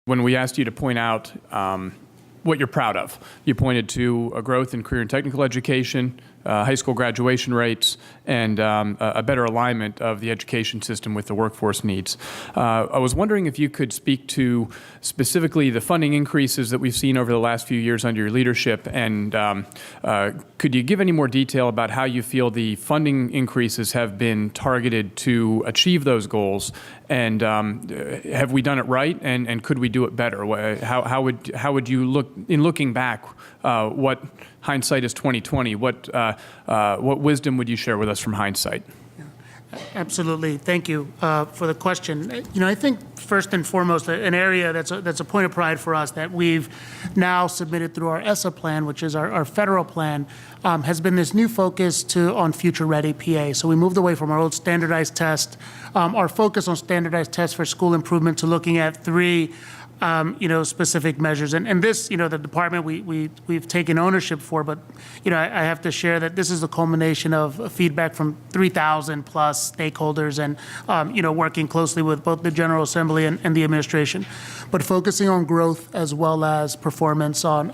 when we asked you to point out what you're proud of. You pointed to a growth in career and technical education, high school graduation rates, and a better alignment of the education system with the workforce needs. I was wondering if you could speak to specifically the funding increases that we've seen over the last few years under your leadership, and could you give any more detail about how you feel the funding increases have been targeted to achieve those goals, and have we done it right, and could we do it better? How would you look, in looking back, what hindsight is 2020, what wisdom would you share with us from hindsight? Absolutely. Thank you for the question. I think first and foremost, an area that's a point of pride for us that we've now submitted through our ESSA plan, which is our federal plan, has been this new focus on future-ready PA. So we moved away from our old standardized test, our focus on standardized tests for school improvement, to looking at three specific measures. And this, the department we've taken ownership for, but, I have to share that this is the culmination of feedback from 3,000 plus stakeholders and, working closely with both the General Assembly and the administration, but focusing on growth as well as performance on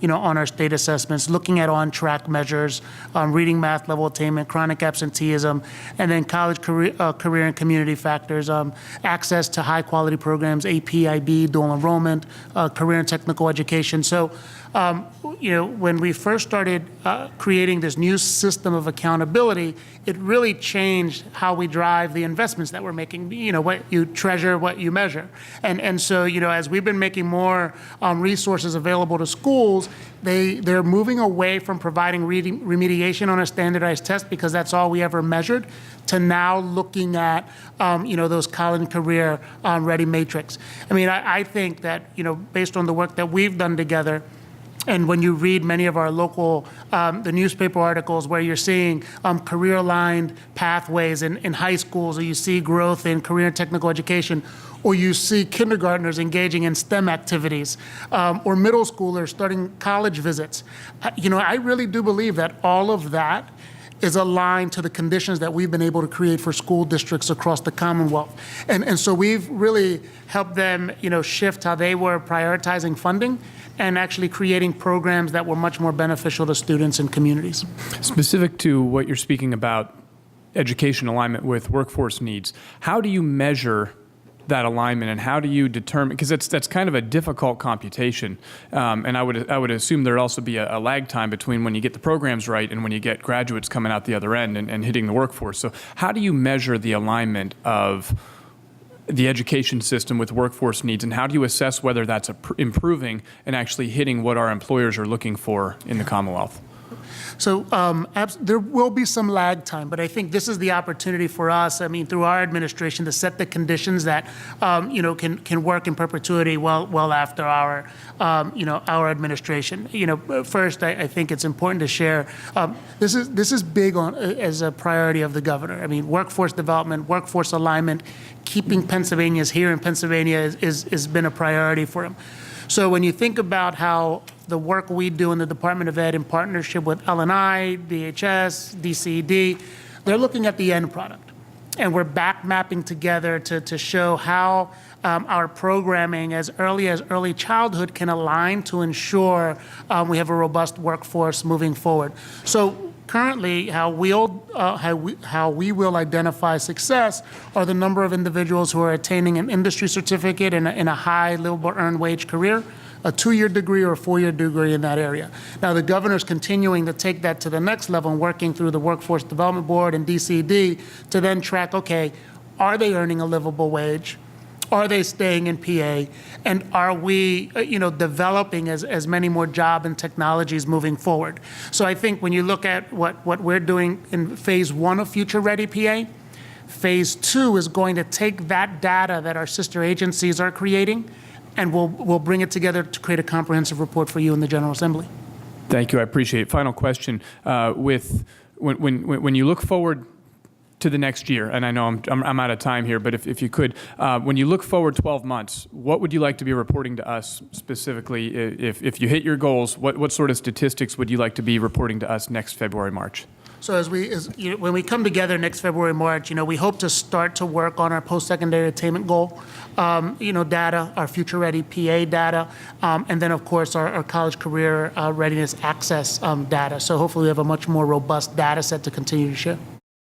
our state assessments, looking at on-track measures, reading math level attainment, chronic absenteeism, and then college career and community factors, access to high-quality programs, AP, IB, dual enrollment, career and technical education. So, when we first started creating this new system of accountability, it really changed how we drive the investments that we're making. What you treasure, what you measure. And so, as we've been making more resources available to schools, they're moving away from providing remediation on a standardized test, because that's all we ever measured, to now looking at, those college and career ready matrix. I think that, based on the work that we've done together, and when you read many of our local, the newspaper articles where you're seeing career-aligned pathways in high schools, or you see growth in career and technical education, or you see kindergartners engaging in STEM activities, or middle schoolers starting college visits, I really do believe that all of that is aligned to the conditions that we've been able to create for school districts across the Commonwealth. And so we've really helped them, shift how they were prioritizing funding and actually creating programs that were much more beneficial to students and communities. Specific to what you're speaking about, education alignment with workforce needs, how do you measure that alignment, and how do you determine, because that's kind of a difficult computation, and I would assume there'd also be a lag time between when you get the programs right and when you get graduates coming out the other end and hitting the workforce. So how do you measure the alignment of the education system with workforce needs, and how do you assess whether that's improving and actually hitting what our employers are looking for in the Commonwealth? So there will be some lag time, but I think this is the opportunity for us, through our administration, to set the conditions that, can work in perpetuity well after our administration. First, I think it's important to share, this is big as a priority of the governor. Workforce development, workforce alignment, keeping Pennsylvanians here in Pennsylvania has been a priority for him. So when you think about how the work we do in the Department of Ed in partnership with LNI, DHS, DCED, they're looking at the end product. And we're back mapping together to show how our programming as early childhood can align to ensure we have a robust workforce moving forward. So currently, how we will identify success are the number of individuals who are attaining an industry certificate in a high livable earned wage career, a 2-year degree or a 4-year degree in that area. Now, the governor's continuing to take that to the next level and working through the Workforce Development Board and DCD to then track, okay, are they earning a livable wage? Are they staying in PA? And are we, developing as many more job and technologies moving forward? So I think when you look at what we're doing in phase 1 of Future Ready PA, phase 2 is going to take that data that our sister agencies are creating, and we'll bring it together to create a comprehensive report for you in the General Assembly. Thank you. I appreciate it. Final question. When you look forward to the next year, and I know I'm out of time here, but if you could, when you look forward 12 months, what would you like to be reporting to us specifically? If you hit your goals, what sort of statistics would you like to be reporting to us next February, March? So when we come together next February, March, we hope to start to work on our post-secondary attainment goal, data, our future-ready PA data, and then, of course, our college career readiness access data. So hopefully we have a much more robust data set to continue to share.